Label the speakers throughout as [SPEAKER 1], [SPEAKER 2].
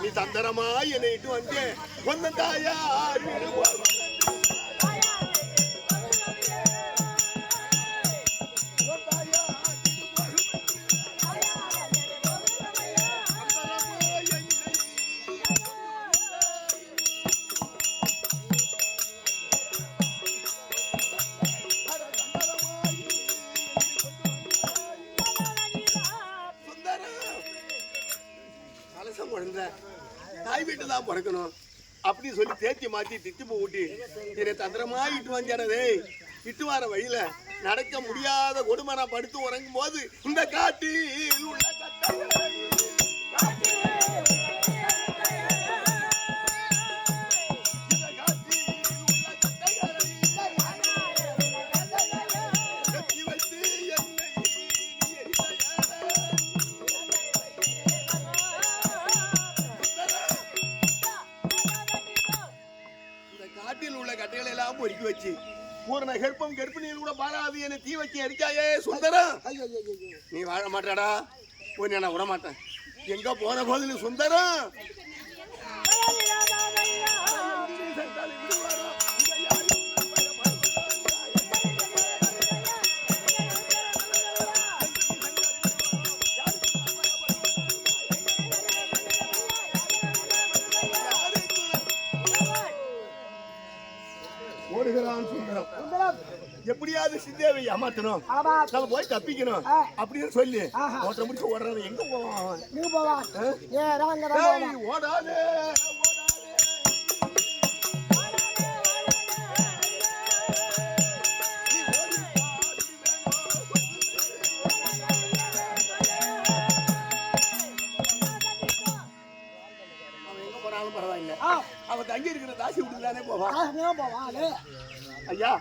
[SPEAKER 1] நீ தந்தரமா என்னைட்டு வந்து ஒன்ன தாயா தாய் வீட்டு தான் பிறக்கணும் அப்படின்னு சொல்லி தேத்தி மாத்தி திட்டு ஊட்டி என்னை தந்திரமா இட்டு வந்தே இட்டு வர வழியில நடக்க முடியாத கொடுமை நான் படுத்து உறங்கும் போது இந்த காட்டில் உள்ள பொறுக்கி வச்சு பூரண கர்ப்பம் கர்ப்பிணியில் கூட பாராது என்ன தீ வச்சு அடிக்காயே சுந்தரம் நீ வாழ மாட்டாடா போய் நான் விட மாட்டேன் எங்க போன போது சுந்தரம் எப்படியாவது சித்தேவை ஏமாத்தணும் நம்ம போய் தப்பிக்கணும் அப்படின்னு சொல்லி ஓட்ட முடிச்சு ஓடுறது எங்க போவான் ஓடாது பரவாயில்ல அவ தங்கி இருக்கிற தாசி விட்டுதானே போவான் ஐயா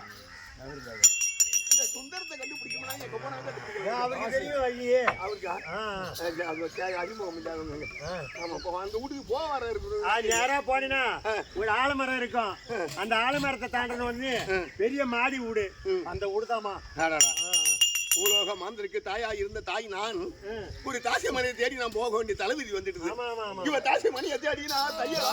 [SPEAKER 1] இந்த சுந்தரத்தை கண்டுபிடிக்கணும்னா எங்க போனா அவருக்கு தெரியும் ஐயே அவருக்கு அறிமுகம் இல்லாதவங்க ஆமா அந்த வீட்டுக்கு போவார இருக்குது நேரா போனீங்கன்னா ஒரு ஆலமரம் இருக்கும் அந்த ஆலமரத்தை தாண்டணும் வந்து பெரிய மாடி வீடு அந்த வீடுதாமா பூலோக மாந்திருக்கு தாயா இருந்த தாய் நான் ஒரு தாசி மணியை தேடி நான் போக வேண்டிய தலைவிதி வந்துட்டு இவ தாசி மணியை தேடி நான் தையா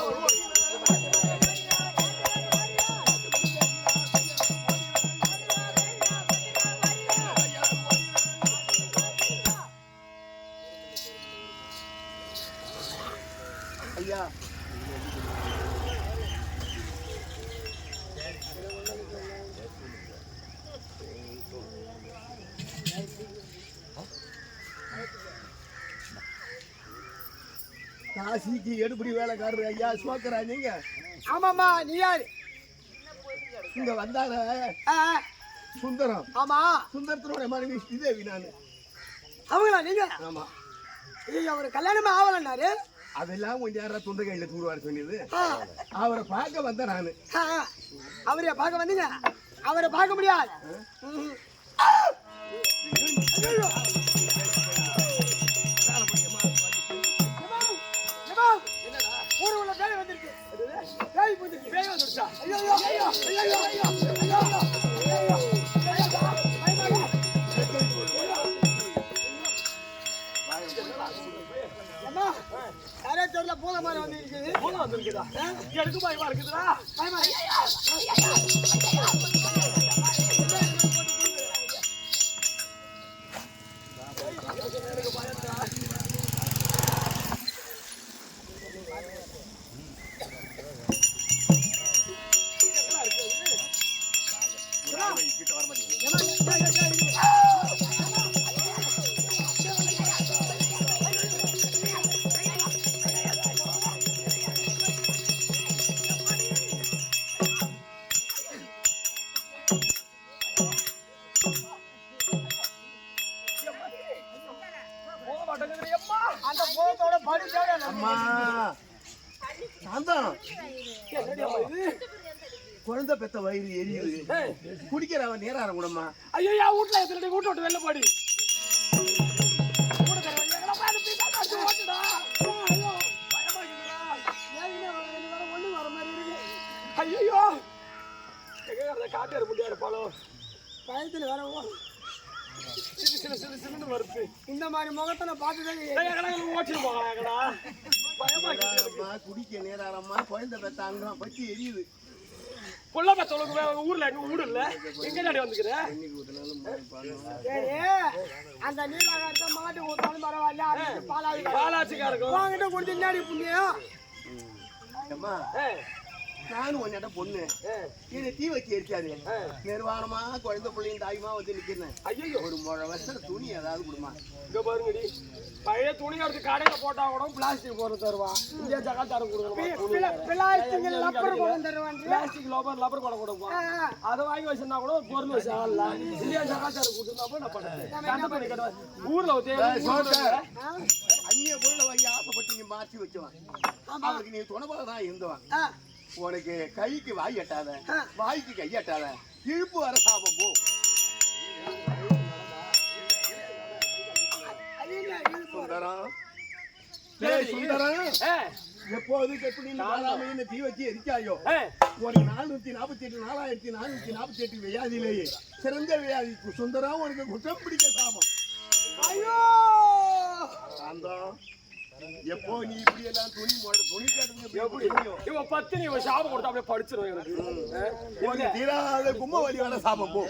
[SPEAKER 1] ஐயா காசிக்கு எடுபடி வேலைக்காரரு ஐயா சுமக்கரா நீங்க
[SPEAKER 2] ஆமாமா நீ யாரு
[SPEAKER 1] இங்க வந்தார சுந்தரம்
[SPEAKER 2] ஆமா
[SPEAKER 1] சுந்தரத்தினுடைய மனைவி ஸ்ரீதேவி நானு
[SPEAKER 2] அவங்களா நீங்க
[SPEAKER 1] ஆமா
[SPEAKER 2] அவர் கல்யாணமா ஆவலன்னாரு
[SPEAKER 1] அதெல்லாம் கொஞ்சம் யாரா துண்டை கையில தூடுவார் சொன்னது அவரை பார்க்க வந்த நானு
[SPEAKER 2] அவரைய பார்க்க வந்தீங்க அவரை பார்க்க முடியாது ஊருக்குள்ள பேய் வந்திருக்கு பேய் வந்துருச்சு பேய் வந்துருச்சா ஐயோ ஐயோ ஐயோ ஐயோ ஐயோ தெரியல பூத மாதிரி வந்து இருக்குது பூத வந்திருக்குதா எனக்கு பயமா இருக்குதுடா பயமா
[SPEAKER 1] குழந்தை பெத்த வயிறு எரியுது குடிக்கிறவன் நேரம் கூடமா
[SPEAKER 2] ஐயோ வீட்டுல எத்தனை வீட்டு விட்டு வெளில போடி ஐயோ காட்டு முடியாது போலும் பயத்துல வேற வருது இந்த மாதிரி முகத்தை நான் பார்த்துதான் ஓட்டிட்டு போகலாங்கடா பயமா
[SPEAKER 1] அம்மா குடிக்க நேரம்மா குழந்தை பெத்தாங்க பத்தி எரியுது.
[SPEAKER 2] புள்ளப்ப சொல்லுங்க ஊர்ல எங்க ஊடு இல்ல எங்க நாடி வந்துக்கிற அந்த நீலாகாரத்தை மாட்டு ஊத்தாலும் பரவாயில்ல பாலாச்சிக்கா இருக்கும் வாங்கிட்டு குடிச்சு நாடி புண்ணியம்.
[SPEAKER 1] நானும் உன்னிட்ட பொண்ணு என்னை தீ வச்சு எரிக்காது நிர்வாணமா குழந்தை பிள்ளையும் தாயுமா வந்து நிக்கிறேன். ஐயோ ஒரு வருஷம் துணி ஏதாவது கொடுமா.
[SPEAKER 2] இங்க பாருங்கடி பழைய துணி எடுத்து கடையில போட்டா கூட பிளாஸ்டிக் போட்டு தருவான். இந்தியா ஜகாத்தாரம் கொடுக்கணும் பிளாஸ்டிக் லப்பர் கூட கொடுப்பான். அதை வாங்கி வச்சிருந்தா கூட ஒரு பொருள் வச்சு ஆகலாம். இந்தியா ஜகாத்தாரம் கொடுத்துருந்தா நான் பண்ணேன். ஊர்ல
[SPEAKER 1] அந்நிய பொருளை வாங்கி ஆசைப்பட்டு நீ மாற்றி வச்சுவான். அவருக்கு நீ துணைபாதான் இருந்தவன். உனக்கு கைக்கு வாய் எட்டாத வாய்க்கு கை எட்டாத இழுப்பு வர சாபம் போ. சுந்தரம் எப்போது எப்படி தீ வச்சு எரிச்சாயோ ஒரு 448 வியாதியிலேயே சிறந்த வியாதி சுந்தரம் உனக்கு குற்றம் பிடிக்க சாபம். ஐயோ அந்த எப்போ நீ இப்படி எல்லாம் துணி
[SPEAKER 2] கேட்டு பத்து நீ சாபம் கொடுத்தா அப்படியே படிச்சிருவேன். எனக்கு
[SPEAKER 1] தீராத கும்ப வழியான சாபம் போ.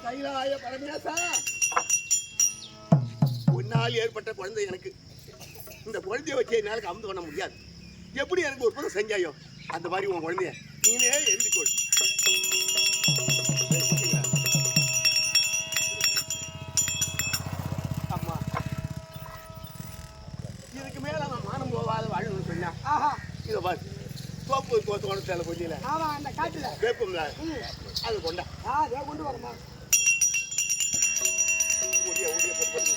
[SPEAKER 1] கைலாய பரமேசா உன்னால் ஏற்பட்ட குழந்தை எனக்கு இந்த குழந்தைய வச்சு என்னால கவுந்து பண்ண முடியாது. எப்படி எனக்கு ஒரு பொருள் செஞ்சாயோ அந்த மாதிரி உன் குழந்தைய நீனே எழுதிக்கொள். அம்மா இதுக்கு மேல நான் மானம் போவாத வாழணும்னு சொன்னா இதை பாரு தோப்பு தோட்டத்தில் கொஞ்சம்
[SPEAKER 2] அந்த காட்டுல
[SPEAKER 1] வேப்பம்ல அது கொண்டா
[SPEAKER 2] கொண்டு வரமா
[SPEAKER 1] ஓடியா ஓடியா போட்டு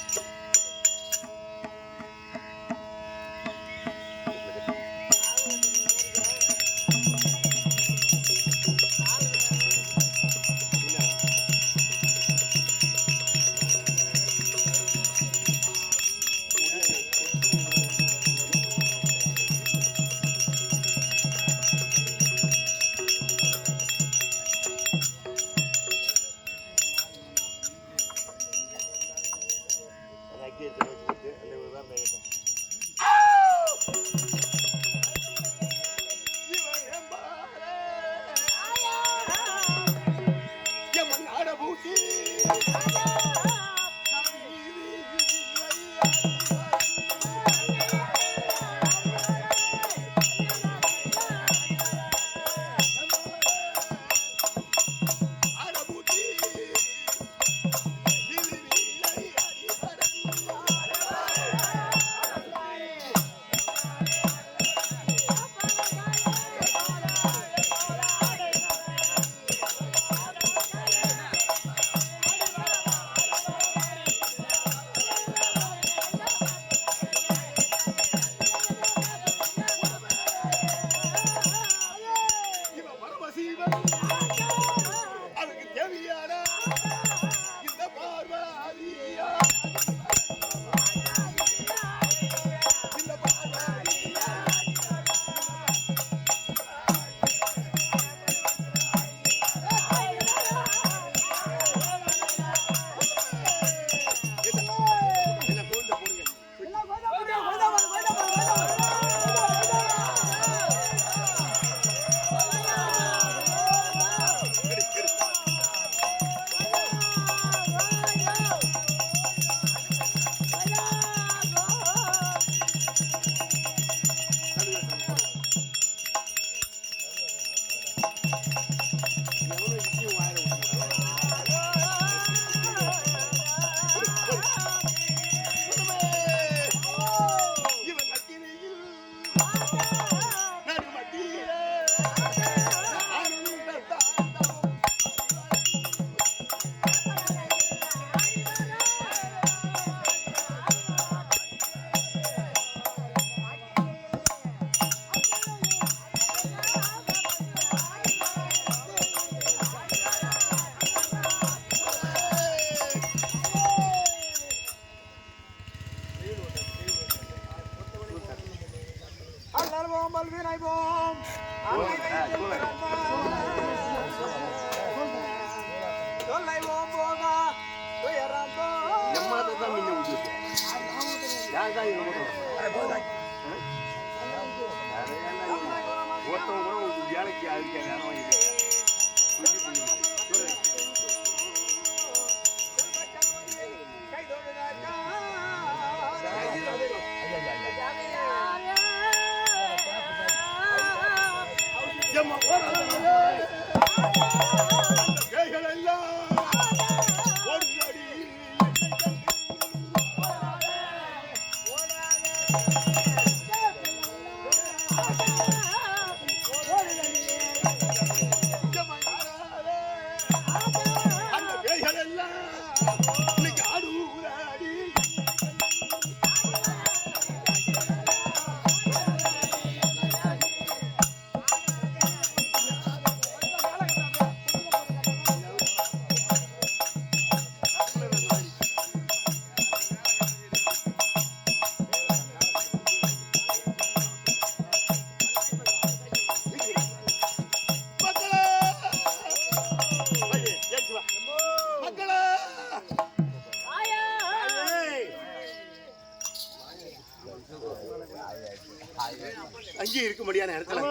[SPEAKER 1] இருக்க முடியாத இடத்துல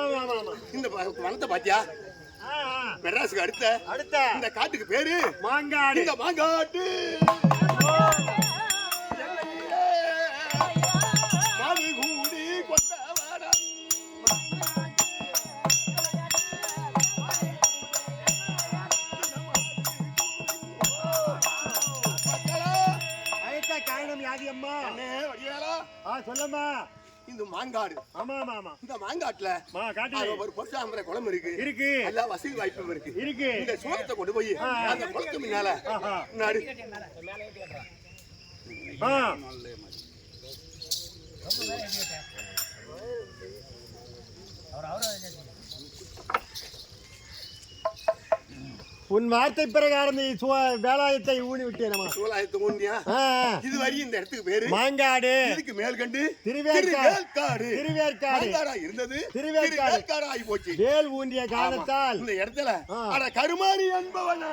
[SPEAKER 1] இந்த வனத்தை பாத்தியா? மெட்ராஸுக்கு அடுத்த இந்த காட்டுக்கு பேரு
[SPEAKER 2] மாங்காடு.
[SPEAKER 1] இந்த மாங்காட்டு மாதுகூடி கொண்டவாடம்
[SPEAKER 2] அழைத்த காரணம் யாதி அம்மா? சொல்லம்மா.
[SPEAKER 1] இந்த மாங்காடு.
[SPEAKER 2] ஆமா ஆமா ஆமா.
[SPEAKER 1] இந்த மாங்காட்டுல ஒரு பொருசாமரை குளம் இருக்கு. எல்லா வசதி வாய்ப்பும் இருக்கு. இந்த சோளத்தை கொண்டு போய் அந்த குளத்து முன்னால நடு.
[SPEAKER 2] உன் வார்த்தை பிரகாரம் வேலாயத்தை ஊனி விட்டேனமா?
[SPEAKER 1] சோலாயத்தை ஊனியா? இதுவரை இந்த இடத்துக்கு பேரு மாங்காடு. இதுக்கு மேல்கண்டு திருவேற்காடு. மாங்காடா இருந்தது திருவேற்காடு ஆகி போச்சு.
[SPEAKER 2] வேல் ஊன்றிய காரணத்தால்
[SPEAKER 1] இந்த இடத்துல கருமாரி என்பவன்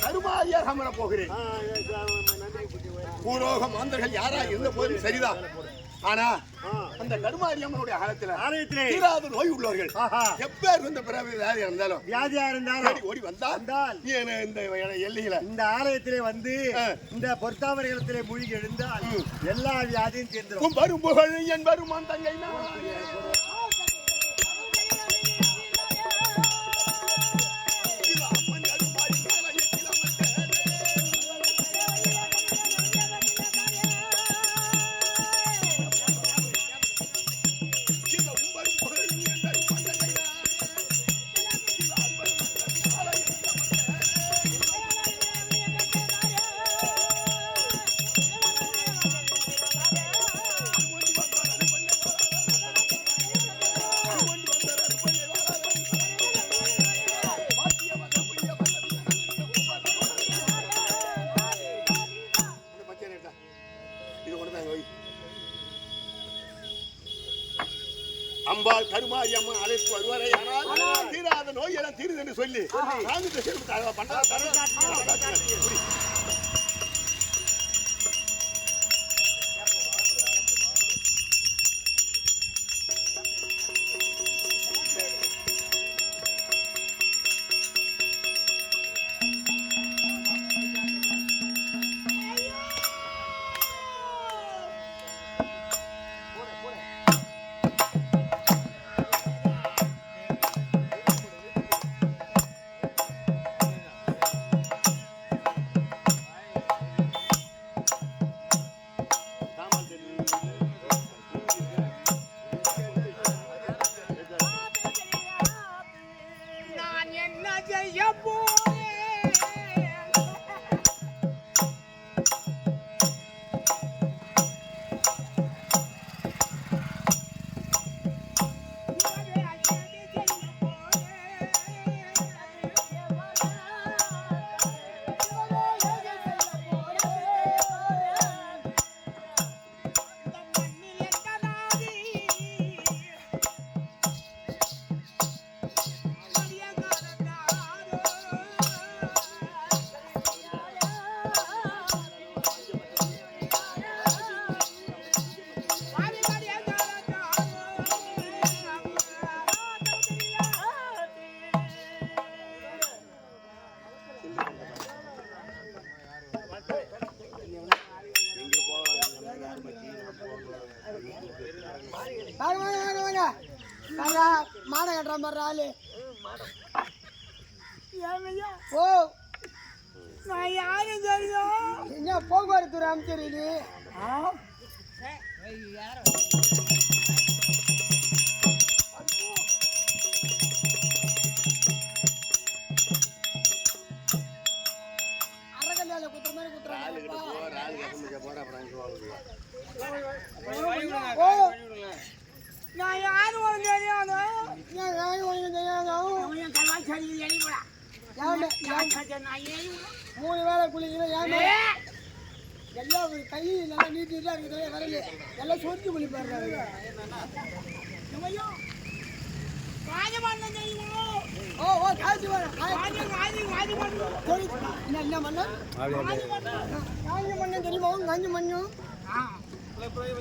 [SPEAKER 1] கருமாரியாக அமர போகிறேன். பூலோக மாந்தர்கள் யாரா இருந்த போதும் சரிதான். ஆனா அந்த கருமாரி அம்மனுடைய ஆலயத்திலே தீராத நோய் உள்ளவர்கள் எப்பேர் வந்த பிறகு வியாதியா இருந்தாலும் ஓடி வந்தால் இந்த எல்லையில
[SPEAKER 2] இந்த ஆலயத்திலே வந்து இந்த பொற்தாமரைகளத்திலே மூழ்கி எழுந்தால் எல்லா வியாதியும் தீர்ந்துடும்.
[SPEAKER 1] வரும் புகழ் என் வருமான் தங்கை அம்பாள் கருமாரி அம்மா அழைத்து வருவாரே ஆனால் தீராத நோய் எல்லாம் தீருது என்று சொல்லி
[SPEAKER 3] மாடை கட்டுற மாதிரி ஆளு ஓ நான் யாரும் தெரியும் என்ன போக்குவரத்து அமைச்சர் அறகல்யால குத்துற மாதிரி குத்துறாங்க நான் யாரு உனக்கு தெரியாது யாரு உனக்கு தெரியாது
[SPEAKER 2] அவன் கலாச்சாரி எலி போடா
[SPEAKER 3] மூணு வேலை குளிக்கிறேன் ஏன் எல்லாம் கை நல்லா நீட்டிட்டு இருக்குது வரல எல்லாம் சொரிஞ்சு குளிப்பாரு ஓ ஓ காய்ச்சி வர என்ன மண்ணு காஞ்சி மண்ணு தெரியுமா காஞ்சி மண்ணு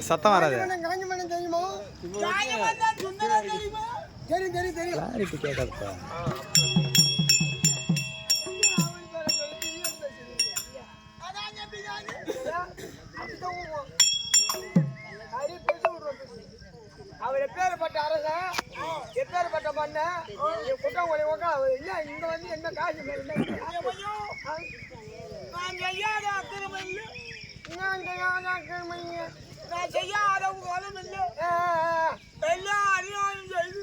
[SPEAKER 4] சத்தம் வராது.
[SPEAKER 3] காஞ்சி மண்ணு தெரியுமா தெரியும் தெரியும் தெரியும்
[SPEAKER 4] கேட்காதுப்பா.
[SPEAKER 3] அவர் எப்பேற்பட்ட அரசன் எப்பேற்பட்ட மண்ண குட்டம் ஒளி உக்கா இல்ல இங்க வந்து என்ன காசு
[SPEAKER 2] நான் செய்யாத அக்கிரமம் இல்லை
[SPEAKER 3] நான்
[SPEAKER 2] செய்யாத கோலம் இல்லை எல்லாம் அநியாயம் செய்து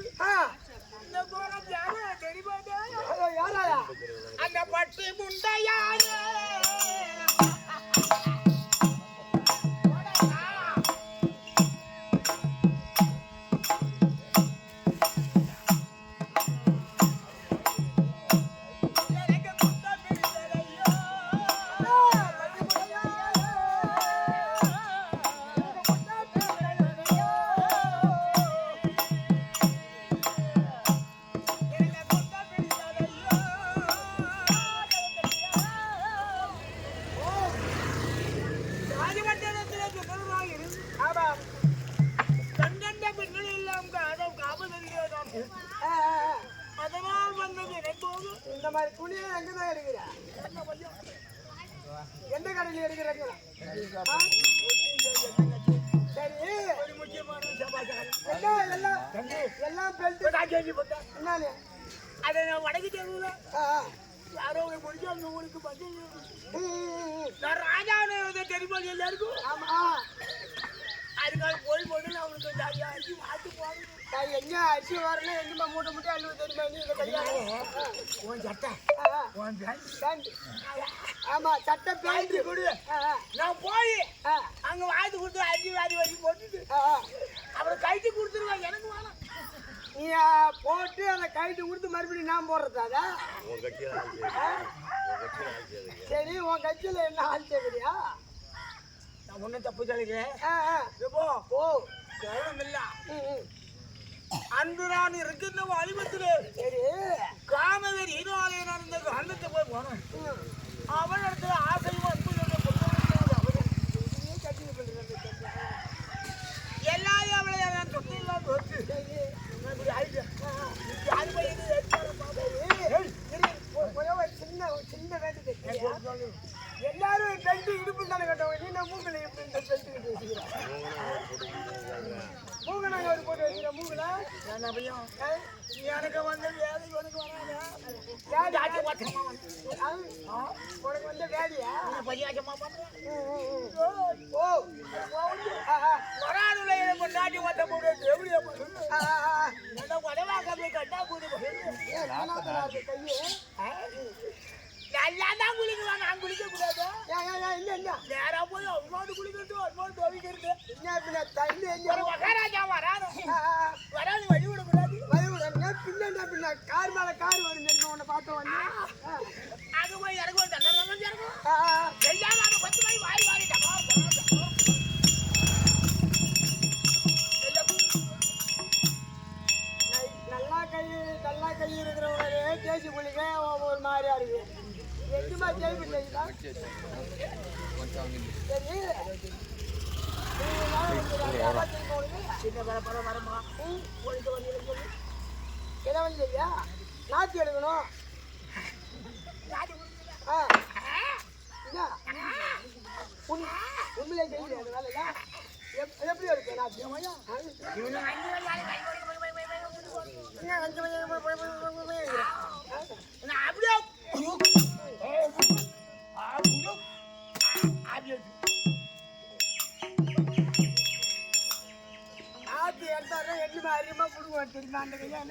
[SPEAKER 2] இந்த கோலம் யாரோ தெரியுமா
[SPEAKER 3] யாராயா
[SPEAKER 2] அந்த பட்டி முண்டையாரே
[SPEAKER 3] இந்த மாதிரி துணியை எங்கதான் எடுக்கிறா எந்த கடையில் எடுக்கிறாங்க சரி எல்லாம் என்னன்னு
[SPEAKER 2] அதை நான் வடக்கு தெருவுல யாரோ முடிஞ்ச அந்த ஊருக்கு பத்தி நான் ராஜாவுடைய தெரியுமா எல்லாருக்கும்
[SPEAKER 3] ஆமா
[SPEAKER 2] அதுக்காக போய் போட்டு அவனுக்கு ஜாலியா அடிச்சு மாட்டு போகணும்
[SPEAKER 3] எங்க அரிசி வரணும் எங்கேயுமா மூட்டை மூட்டை அழுவு தெரியுமா நீ இந்த கையா
[SPEAKER 2] உன் சட்டை உன்
[SPEAKER 3] பேண்ட் ஆமா சட்டை பேண்ட்
[SPEAKER 2] கொடு நான் போய் அங்க வாய்த்து கொடுத்து அரிசி வாரி வச்சு போட்டுட்டு அப்புறம் கைட்டு கொடுத்துருவேன் எனக்கு வேணாம்
[SPEAKER 3] நீ போட்டு அதை கைட்டு கொடுத்து மறுபடியும் நான் போடுறதா சரி உன் கட்சியில் என்ன ஆள் செய்யறியா
[SPEAKER 2] நான் ஒன்றும் தப்பு சொல்லிக்கிறேன்
[SPEAKER 3] போ
[SPEAKER 2] கவனம் இல்ல அன்று நான் இருக்கின்ற வலிமத்திலே
[SPEAKER 3] சரி
[SPEAKER 2] காமவர் ஈனாலே நடந்த கண்ணத்தை போய் போனேன் அவன் இடத்துல ஆசையும் அன்பு எல்லாரும் அவளை நான் தொட்டு இல்லாம வச்சு
[SPEAKER 3] சின்ன வேண்டு எல்லாரும் பெல்ட் இடுப்பு தானே கட்டவங்க நீ நான் மூக்கில் எப்படி பெல்ட் கட்டி வச்சுக்கிறேன் மூக்க நாங்கள் ஒரு போட்டு வைக்கிறோம் மூக்கில்
[SPEAKER 2] எனக்கு வந்து வேலை உனக்கு
[SPEAKER 3] உனக்கு வந்து வேலையா
[SPEAKER 2] பரியாஜமா பண்றேன்
[SPEAKER 3] ஓ
[SPEAKER 2] வராதுல பொண்டாட்டி வந்த போது எப்படியா பண்ணுங்க உடவாக்க போய் கட்டா போது நல்லா தான் குளிக்குவாங்க நான் குளிக்க கூடாது நேரா போய் அவனோடு குளிக்கிறது அவனோடு துவைக்கிறது
[SPEAKER 3] தண்ணி
[SPEAKER 2] ஒரு மகாராஜா வராது வராது வழி விடக்கூடாது
[SPEAKER 3] பின்ன கார் மேல கார் வரும் தெரியுமா உன்னை பார்த்த உடனே
[SPEAKER 2] அங்க போய் இறங்குவோம் தங்க இறங்கும் எல்லாரும் 10 மணி வாரி வாரி
[SPEAKER 3] நல்லா கை இருக்கிறவங்களே தேசி புள்ளிங்க ஒரு மாதிரியா இருக்கு எதுமா ஜெயிப்பு செய்யுதா சரி
[SPEAKER 2] வரமா
[SPEAKER 3] என்ன வந்துயா நாத்தி எடுக்கணும் உண்மையிலே செய்யுது அந்த வேலையா எப்படி இருக்கு நாத்தியம் ஆத்தி எடுத்தாரு எட்டு அறியமா புடுங்குவான் தெரியுமா அந்த கையால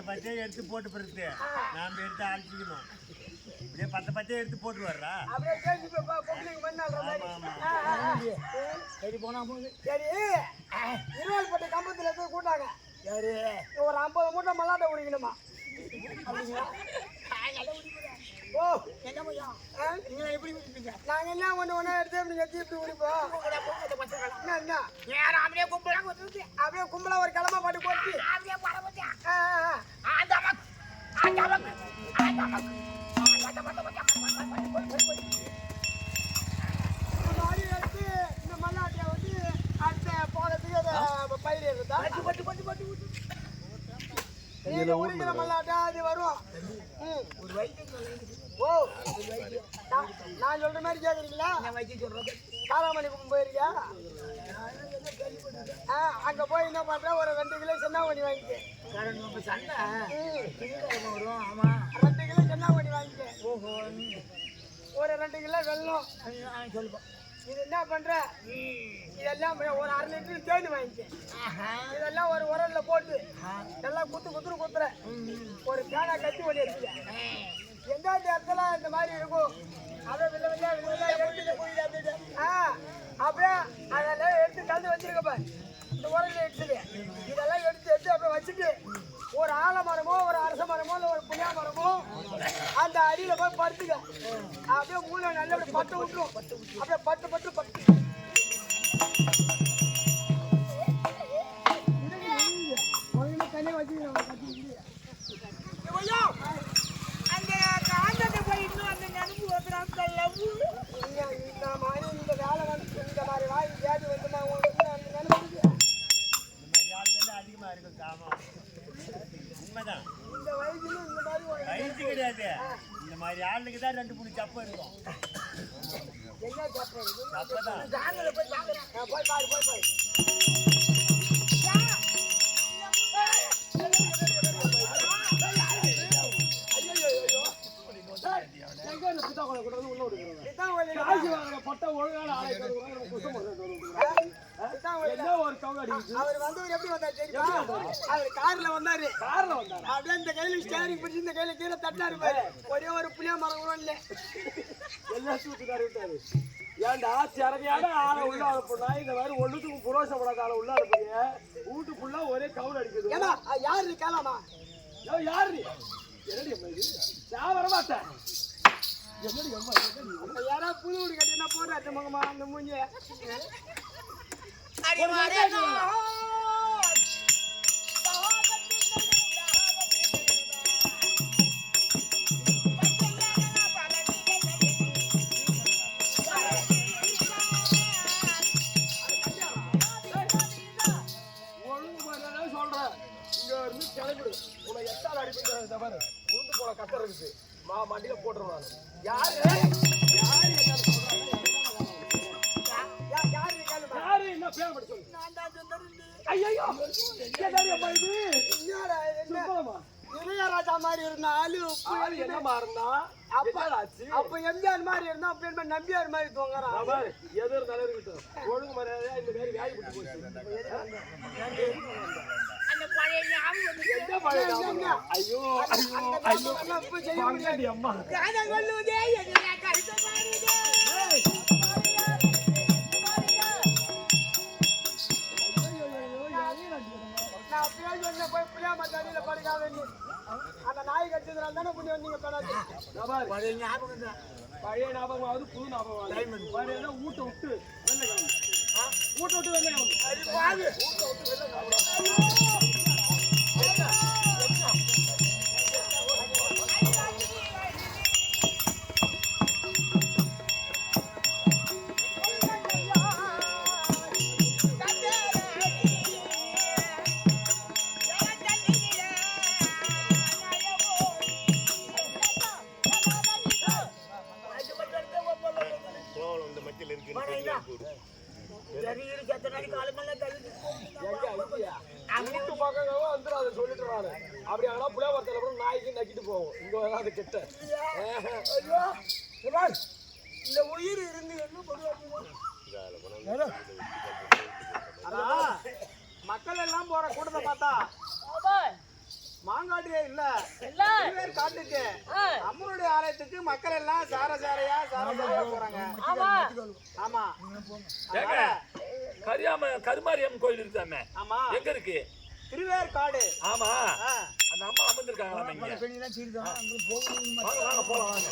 [SPEAKER 2] பச்சை எடுத்து போட்டு பிறகு நாம எடுத்து அழிச்சிக்கணும். இதே பச்சை எடுத்து போட்டு வர்றா
[SPEAKER 3] அப்படியே கேட்டு பொங்கலுக்கு மண்ணால்
[SPEAKER 2] சரி போனா போகுது.
[SPEAKER 3] சரி இருவாள்பட்ட கம்பத்துல போய் கூட்டாங்க ஒரு 50 மூட்டை மல்லாட்டை குடிக்கணுமா ஓ
[SPEAKER 2] நீங்க எப்படி குடிப்பீங்க?
[SPEAKER 3] நாங்க என்ன ஒண்ணு எடுத்து எப்படி எப்படி குடிப்போம் என்ன
[SPEAKER 2] அப்படியே கும்பலா
[SPEAKER 3] அப்படியே கும்பலா ஒரு கிளம்ப பாட்டு போட்டு
[SPEAKER 2] அப்படியே
[SPEAKER 3] இந்த மல்லாட்டிய வந்து அடுத்த போறதுக்கு பயிர் இருந்தா நீங்க உரிக்கிற மல்லாட்டா அது வரும்
[SPEAKER 2] ஒரு வயிற்று
[SPEAKER 3] ஓ நான் சொல்ற மாதிரி கேக்குறீங்களா காராமணி போயிருக்கியா அங்க போய் என்ன பண்ற ஒரு 2 கிலோ சென்னாமணி வாங்கிக்க 2 கிலோ சென்னாமணி வாங்கிக்க ஒரு 2 கிலோ வெல்லம்
[SPEAKER 2] சொல்லுவோம்.
[SPEAKER 3] இது என்ன பண்ற இதெல்லாம் ஒரு 1/2 லிட்டர் தேனி வாங்கிக்க இதெல்லாம் ஒரு உரல்ல போட்டு எல்லாம் குத்துற ஒரு தேனா கட்டி ஒண்ணு எடுத்துக்க எந்த இடத்துல இந்த மாதிரி இருக்கும் அப்படியே அப்படியே அதெல்லாம் எடுத்து கலந்து வச்சிருக்கப்ப இந்த உரல்ல எடுத்துக்க இதெல்லாம் எடுத்து அப்படியே வச்சுட்டு ஒரு ஆலமரமோ ஒரு அரச மரமோ இல்லை ஒரு புளியா மரமோ அந்த அடியில போய் படுத்துக்க அப்படியே மூளை நல்ல பட்டு விட்டுரும் அப்படியே பட்டு தனியாக வச்சுக்கலாம் இந்த மாதிரி இந்த வேலை வந்து இந்த மாதிரி வாங்கி தேடி வந்து நான் உங்களுக்கு அந்த நினைப்பு
[SPEAKER 2] அதிகமா இருக்கும் சாமான். உண்மைதான்.
[SPEAKER 3] இந்த வயசுல இந்த மாதிரி
[SPEAKER 2] வயசு கிடையாது. இந்த மாதிரி ஆளுக்கு தான் 2-3 சப்பம் இருக்கும்.
[SPEAKER 3] என்ன சாப்பிடுறது
[SPEAKER 2] சப்பதான்.
[SPEAKER 3] போய் பாரு அவர் வந்து எப்படி வந்தாரு தெரியுமா? அவர் கார்ல வந்தாரு அப்படியே இந்த கையில ஸ்டேரிங் பிடிச்சி இந்த கையில கீழே தட்டாரு பாரு. ஒரே ஒரு புளிய மரம் கூட இல்ல
[SPEAKER 1] எல்லாம் சூத்துக்காரு விட்டாரு. ஏன்டா சிறமையான ஆளை உள்ள அனுப்புனா இந்த மாதிரி ஒண்ணுத்துக்கு புரோசப்படாத ஆளை உள்ள அனுப்புங்க. வீட்டு ஃபுல்லா ஒரே கவுன் அடிக்குது.
[SPEAKER 3] ஏமா யாரு கேளாமா
[SPEAKER 1] யாரு நீ என்னடி அம்மா இது நான் வரமாட்டேன். என்னடி அம்மா
[SPEAKER 3] யாரா புது வீடு கட்டினா போடுறாரு மகமா அந்த மூஞ்சி
[SPEAKER 1] மண்டியில போட்டுருவாங்க. யாரு என்ன பேர் மட்டும் சொல்லு. ஐயோ
[SPEAKER 3] இளையராஜா மாதிரி இருந்தாலும்
[SPEAKER 1] என்னமா இருந்தா
[SPEAKER 3] அப்ப எம்ஜிஆர் மாதிரி இருந்தா அப்ப நம்பியார் மாதிரி தூங்குறான்.
[SPEAKER 1] எது இருந்தாலும் இருக்கட்டும். ஒழுங்கு மரியாதையா இந்த மாதிரி வேலை விட்டு போச்சு. ஐயோ அம்மா
[SPEAKER 3] நான் அப்படியே போய் புளியாம தண்ணியில படுக்காத அந்த நாய் கட்டினால தானே புண்ணி வந்தீங்க
[SPEAKER 1] பழைய ஞாபகமாவது புது ஞாபகம் ஊட்ட விட்டு வெளில அப்படி ஆனா புளியாவரத்துல அப்புறம் நாய்க்கு நக்கிட்டு போவோம். இங்க வராது கிட்ட.
[SPEAKER 3] இந்த உயிர் இருந்து என்ன பண்ணுவாங்க? ஆண்டுக்கு அம்மனுடைய ஆலயத்துக்கு மக்கள் எல்லாம் சாரையா போறாங்க. ஆமா
[SPEAKER 2] கருமாரியம்மன் கோயில் இருக்காமே.
[SPEAKER 3] ஆமா
[SPEAKER 2] எங்க இருக்கு?
[SPEAKER 3] திருவேற்காடு.
[SPEAKER 2] ஆமா அந்த அம்மா அமர்ந்திருக்காங்களா இங்க? வாங்க போலாம் வாங்க.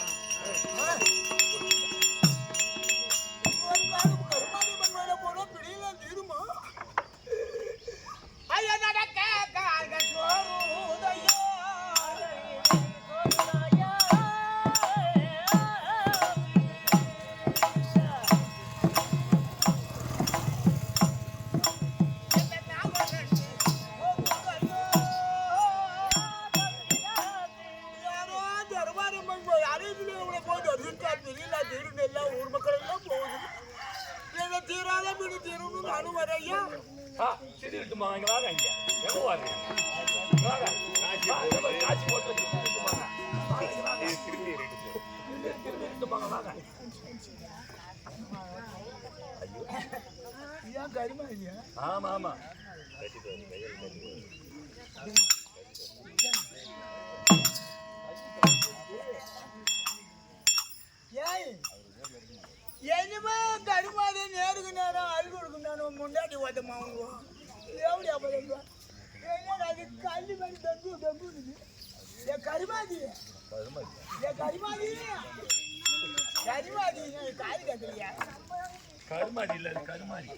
[SPEAKER 2] ஆமா ஆமா
[SPEAKER 3] என்னமா கருமாதி நேருக்கு நேரம் அழுகு கொடுக்கணும் முன்னாடி ஓட்டமாவும் எப்படி அப்ப அது கல்வி மாதிரி தம்பு என் கருமாதி காது கட்டுறியா?
[SPEAKER 2] கருமாடி இல்ல கருமாடி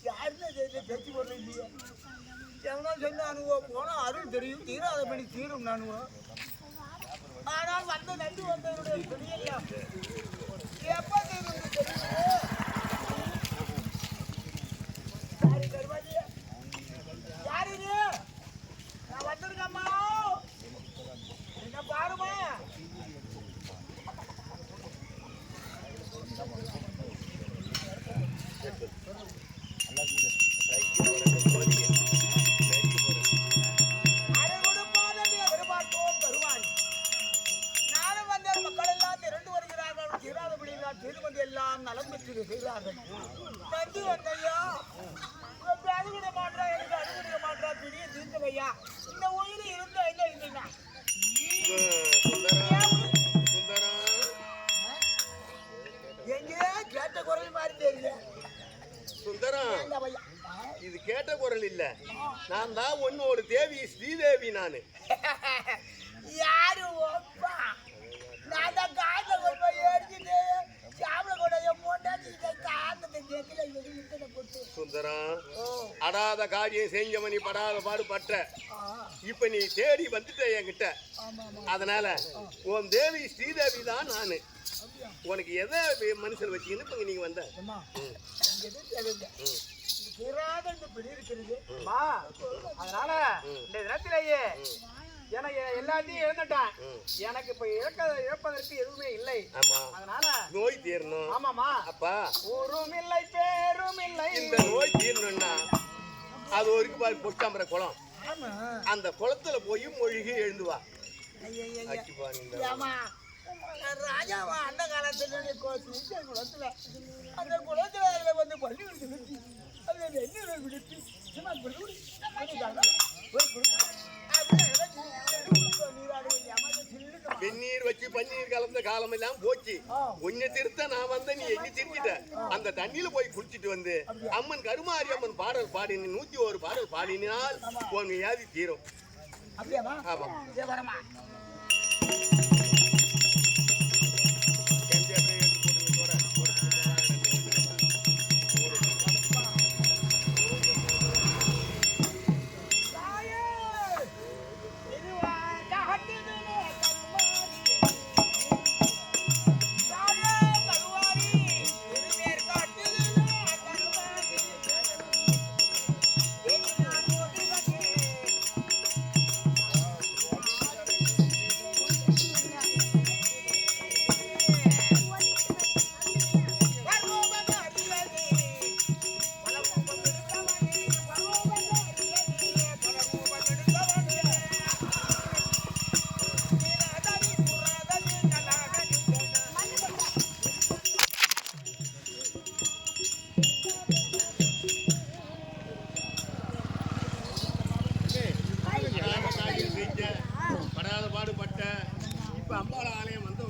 [SPEAKER 3] யாருன்னு பேச்சு போடுற இல்லையா? எவனோ சொன்னானுவோ போனா அருள் தெரியும் தீராத பணி தீரும் நானுவோ. ஆனால் வந்த நன்றி வந்தவருடைய துணியெல்லாம் எப்ப தெரியும்? சாரி கருமாதி யாரு நான் வந்திருக்கம்மா என்ன பாருமா. எல்லாம் நலம் பெற்று செய்கிறார்கள். நன்றி வந்தையா அழுகிட மாற்றா எனக்கு அழுகிட மாற்றா பெரிய தீர்த்தவையா இந்த உயிர் இருந்த இல்லைன்னா எங்கேயே கேட்ட குரல் மாதிரி தெரியல.
[SPEAKER 1] சுந்தரம் இது கேட்ட குரல் இல்ல. நான் தான் ஒரு தேவி ஸ்ரீதேவி. நானு
[SPEAKER 3] யாரு ஒப்பா நான் தான் காட்டில் கொண்டு போய் ஏறிக்கிட்டு சாப்பிட கூட
[SPEAKER 1] சுந்தரம் அடாத காரியம் செஞ்சவனி படாத பாடு பற்ற இப்ப நீ தேடி வந்துட்ட என்கிட்ட. அதனால உன் தேவி ஸ்ரீதேவி தான் நானு. உனக்கு எதை மனுஷன் வச்சுக்கின்னு இப்ப நீங்க வந்த
[SPEAKER 3] அதனால இந்த தினத்திலேயே எனக்கு எல்லாத்தையும் இழந்துட்டேன். எனக்கு இப்ப இழப்பதற்கு எதுவுமே இல்லை. அதனால
[SPEAKER 1] நோய் தீரணும்.
[SPEAKER 3] ஆமாமா
[SPEAKER 1] அப்பா
[SPEAKER 3] ஊரும் இல்லை பேரும் இல்லை.
[SPEAKER 1] இந்த நோய் தீரணும்னா அது ஒரு பொட்டாம்பர குளம். அந்த குளத்துல போய் மூழ்கி எழுந்துவா.
[SPEAKER 3] ராஜாவா அந்த காலத்துல குளத்துல அந்த குளத்துல வந்து பள்ளி விடுத்து அதுல என்ன விடுத்து சும்மா
[SPEAKER 1] வெந்நீர் வச்சு பன்னீர் கலந்த காலம் எல்லாம் போச்சு. உன்னை திருத்த நான் வந்த நீ எண்ணி திருத்திட்ட. அந்த தண்ணியில போய் குளிச்சுட்டு வந்து அம்மன் கருமாரி அம்மன் பாடல் பாடினு 101 பாடல் பாடினால் உன் வியாதி தீரும். ஆமா இப்ப அம்பாள் ஆலயம் வந்து